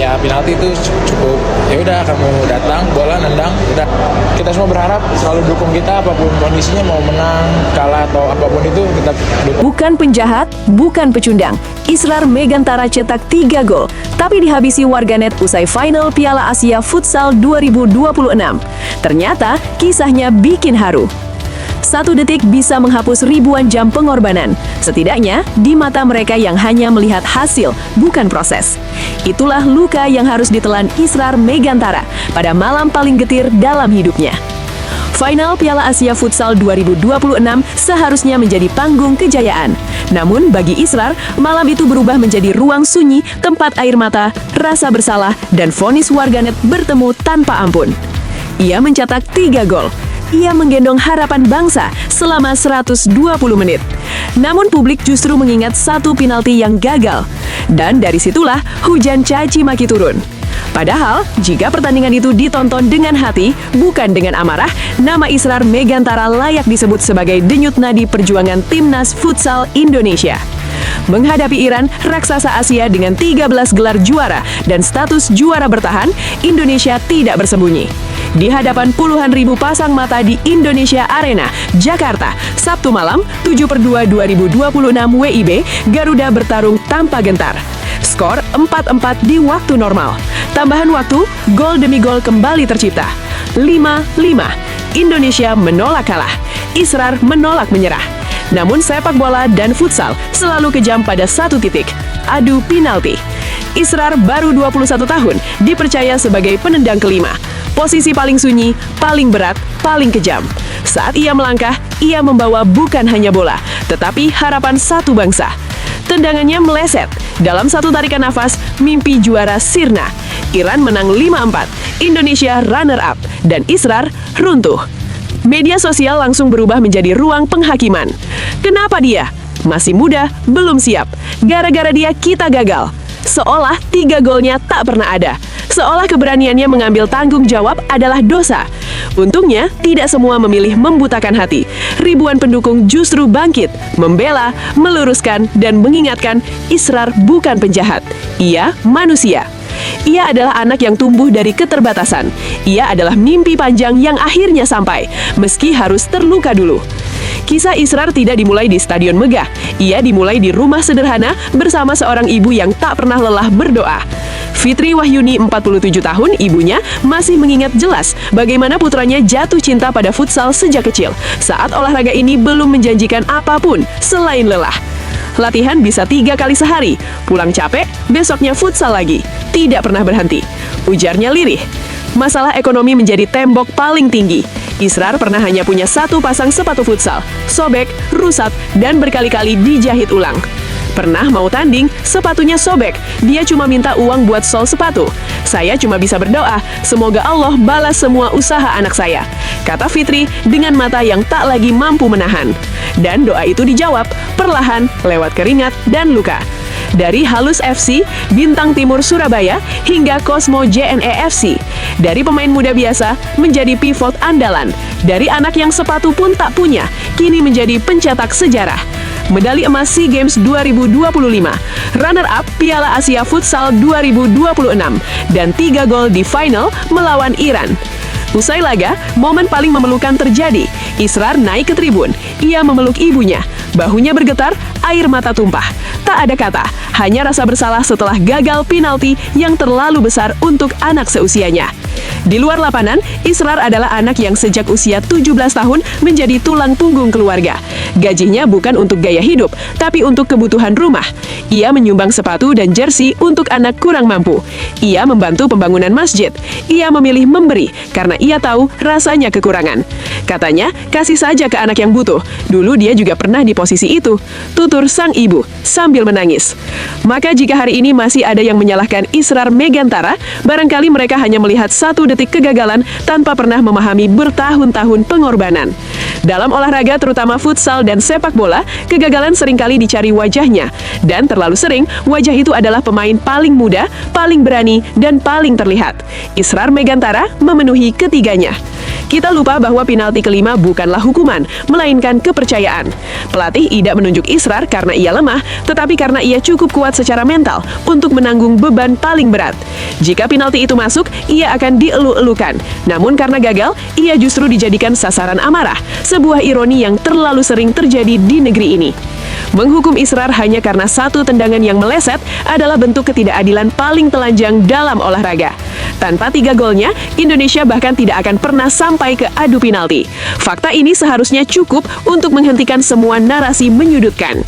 ya penalti itu cukup. Ya udah, kamu datang, bola nendang, udah. Kita semua berharap selalu dukung kita apapun kondisinya, mau menang, kalah atau apapun itu kita dukung. Bukan penjahat, bukan pecundang. Israr Megantara cetak 3 gol, tapi dihabisi warganet usai final Piala Asia Futsal 2026. Ternyata kisahnya bikin haru. 1 detik bisa menghapus ribuan jam pengorbanan, setidaknya di mata mereka yang hanya melihat hasil, bukan proses. Itulah luka yang harus ditelan Israr Megantara pada malam paling getir dalam hidupnya. Final Piala Asia Futsal 2026 seharusnya menjadi panggung kejayaan. Namun bagi Israr, malam itu berubah menjadi ruang sunyi, tempat air mata, rasa bersalah, dan vonis warganet bertemu tanpa ampun. Ia mencetak 3 gol. Ia menggendong harapan bangsa selama 120 menit. Namun publik justru mengingat 1 penalti yang gagal. Dan dari situlah hujan caci maki turun. Padahal, jika pertandingan itu ditonton dengan hati, bukan dengan amarah, nama Israr Megantara layak disebut sebagai denyut nadi perjuangan Timnas Futsal Indonesia. Menghadapi Iran, raksasa Asia dengan 13 gelar juara dan status juara bertahan, Indonesia tidak bersembunyi. Di hadapan puluhan ribu pasang mata di Indonesia Arena, Jakarta, Sabtu malam, 7/2/2026 WIB, Garuda bertarung tanpa gentar. Skor 4-4 di waktu normal. Tambahan waktu, gol demi gol kembali tercipta. 5-5. Indonesia menolak kalah. Israr menolak menyerah. Namun sepak bola dan futsal selalu kejam pada 1 titik. Adu penalti. Israr baru 21 tahun, dipercaya sebagai penendang kelima. Posisi paling sunyi, paling berat, paling kejam. Saat ia melangkah, ia membawa bukan hanya bola, tetapi harapan satu bangsa. Tendangannya meleset. Dalam satu tarikan nafas, mimpi juara sirna. Iran menang 5-4, Indonesia runner-up, dan Israr runtuh. Media sosial langsung berubah menjadi ruang penghakiman. Kenapa dia? Masih muda, belum siap. Gara-gara dia kita gagal. Seolah 3 golnya tak pernah ada. Seolah keberaniannya mengambil tanggung jawab adalah dosa. Untungnya, tidak semua memilih membutakan hati. Ribuan pendukung justru bangkit, membela, meluruskan, dan mengingatkan Israr bukan penjahat. Ia manusia. Ia adalah anak yang tumbuh dari keterbatasan. Ia adalah mimpi panjang yang akhirnya sampai, meski harus terluka dulu. Kisah Israr tidak dimulai di stadion megah. Ia dimulai di rumah sederhana bersama seorang ibu yang tak pernah lelah berdoa. Fitri Wahyuni, 47 tahun, ibunya masih mengingat jelas bagaimana putranya jatuh cinta pada futsal sejak kecil, saat olahraga ini belum menjanjikan apapun selain lelah. Latihan bisa 3 kali sehari, pulang capek, besoknya futsal lagi. Tidak pernah berhenti. Ujarnya lirih. Masalah ekonomi menjadi tembok paling tinggi. Israr pernah hanya punya 1 pasang sepatu futsal, sobek, rusak, dan berkali-kali dijahit ulang. Pernah mau tanding, sepatunya sobek. Dia cuma minta uang buat sol sepatu. Saya cuma bisa berdoa, semoga Allah balas semua usaha anak saya, kata Fitri dengan mata yang tak lagi mampu menahan. Dan doa itu dijawab, perlahan, lewat keringat dan luka. Dari Halus FC, Bintang Timur Surabaya, hingga Cosmo JNE FC. Dari pemain muda biasa, menjadi pivot andalan. Dari anak yang sepatu pun tak punya, kini menjadi pencetak sejarah. Medali emas SEA Games 2025, runner-up Piala Asia Futsal 2026, dan 3 gol di final melawan Iran. Usai laga, momen paling memelukan terjadi. Israr naik ke tribun. Ia memeluk ibunya. Bahunya bergetar, air mata tumpah. Tak ada kata, hanya rasa bersalah setelah gagal penalti yang terlalu besar untuk anak seusianya. Di luar lapangan, Israr adalah anak yang sejak usia 17 tahun menjadi tulang punggung keluarga. Gajinya bukan untuk gaya hidup, tapi untuk kebutuhan rumah. Ia menyumbang sepatu dan jersey untuk anak kurang mampu. Ia membantu pembangunan masjid. Ia memilih memberi karena ia tahu rasanya kekurangan. Katanya, kasih saja ke anak yang butuh. Dulu dia juga pernah di posisi itu, tutur sang ibu sambil menangis. Maka jika hari ini masih ada yang menyalahkan Israr Megantara, barangkali mereka hanya melihat 1 detik kegagalan tanpa pernah memahami bertahun-tahun pengorbanan. Dalam olahraga terutama futsal dan sepak bola, kegagalan seringkali dicari wajahnya. Dan terlalu sering, wajah itu adalah pemain paling muda, paling berani, dan paling terlihat. Israr Megantara memenuhi ketiganya. Kita lupa bahwa penalti kelima bukanlah hukuman, melainkan kepercayaan. Pelatih tidak menunjuk Israr karena ia lemah, tetapi karena ia cukup kuat secara mental untuk menanggung beban paling berat. Jika penalti itu masuk, ia akan dielu-elukan. Namun karena gagal, ia justru dijadikan sasaran amarah, sebuah ironi yang terlalu sering terjadi di negeri ini. Menghukum Israr hanya karena satu tendangan yang meleset adalah bentuk ketidakadilan paling telanjang dalam olahraga. Tanpa 3 golnya, Indonesia bahkan tidak akan pernah sampai ke adu penalti. Fakta ini seharusnya cukup untuk menghentikan semua narasi menyudutkan.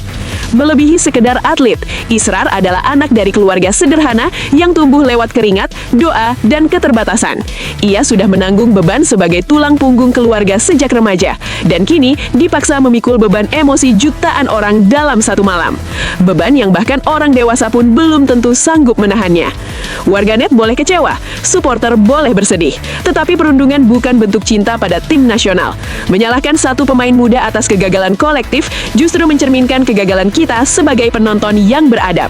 Melebihi sekedar atlet, Israr adalah anak dari keluarga sederhana yang tumbuh lewat keringat, doa, dan keterbatasan. Ia sudah menanggung beban sebagai tulang punggung keluarga sejak remaja, dan kini dipaksa memikul beban emosi jutaan orang dalam satu malam. Beban yang bahkan orang dewasa pun belum tentu sanggup menahannya. Warganet boleh kecewa, supporter boleh bersedih, tetapi perundungan bukan bentuk cinta pada tim nasional. Menyalahkan satu pemain muda atas kegagalan kolektif justru mencerminkan kegagalan kita sebagai penonton yang beradab.